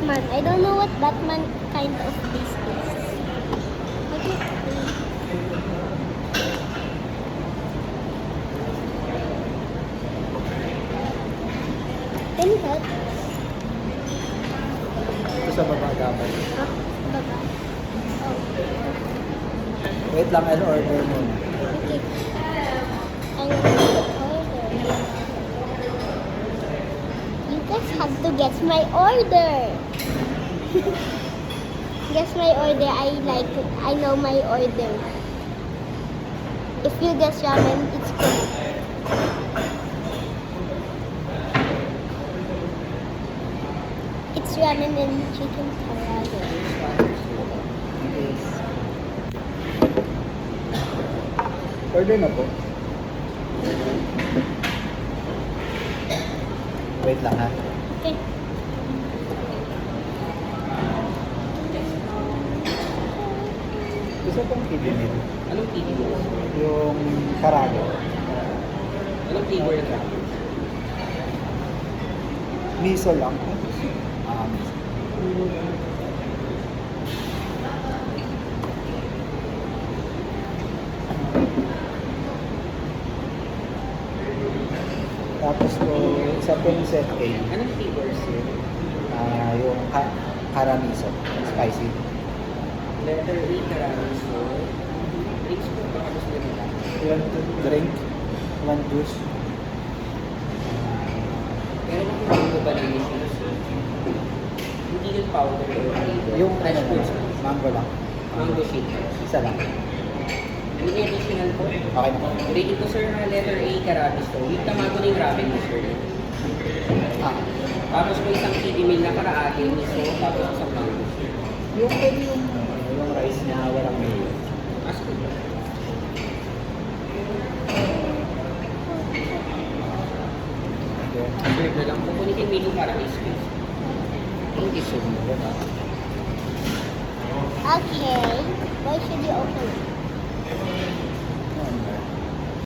Batman. I don't know what Batman kind of beast is. Can you help? Ito sa baba dapat. Ah, baba. Oh. Wait lang, I'll order muna. Okay. I'm going to order. You guys have to guess my order. Guess my order. I know my order. If you guess ramen, it's correct. It's ramen and chicken karaage. Order na po. Wait lang ha. Okay. Gusto pong kiddie meal. Anong TV mo? Yung karago. Anong flavor yung ramen? Miso lang. Miso. Tapos po, isa pong set A, Anong flavors yun? yung karamiso, spicy. Letter A, karamis mo. Drinks mo, baka gusto nila. One drink, one juice. Pero kung mango ba namin siya? Hindi yung powder or flavor. Yung fresh fruits. mango lang. Mango shake. Isa lang. Any additional po? Okay na. Rating ko sir na letter A, karamis to. Yung tamago na yung ramen mo sir. Ah, Tapos may isang kiddie meal na karaage, miso, tapos isang mango. yung pwede yung rice niya, walang mayo. As good. Serve na lang. Kukunin yung menu para may space. Thank you so much. Okay. Why should you open it?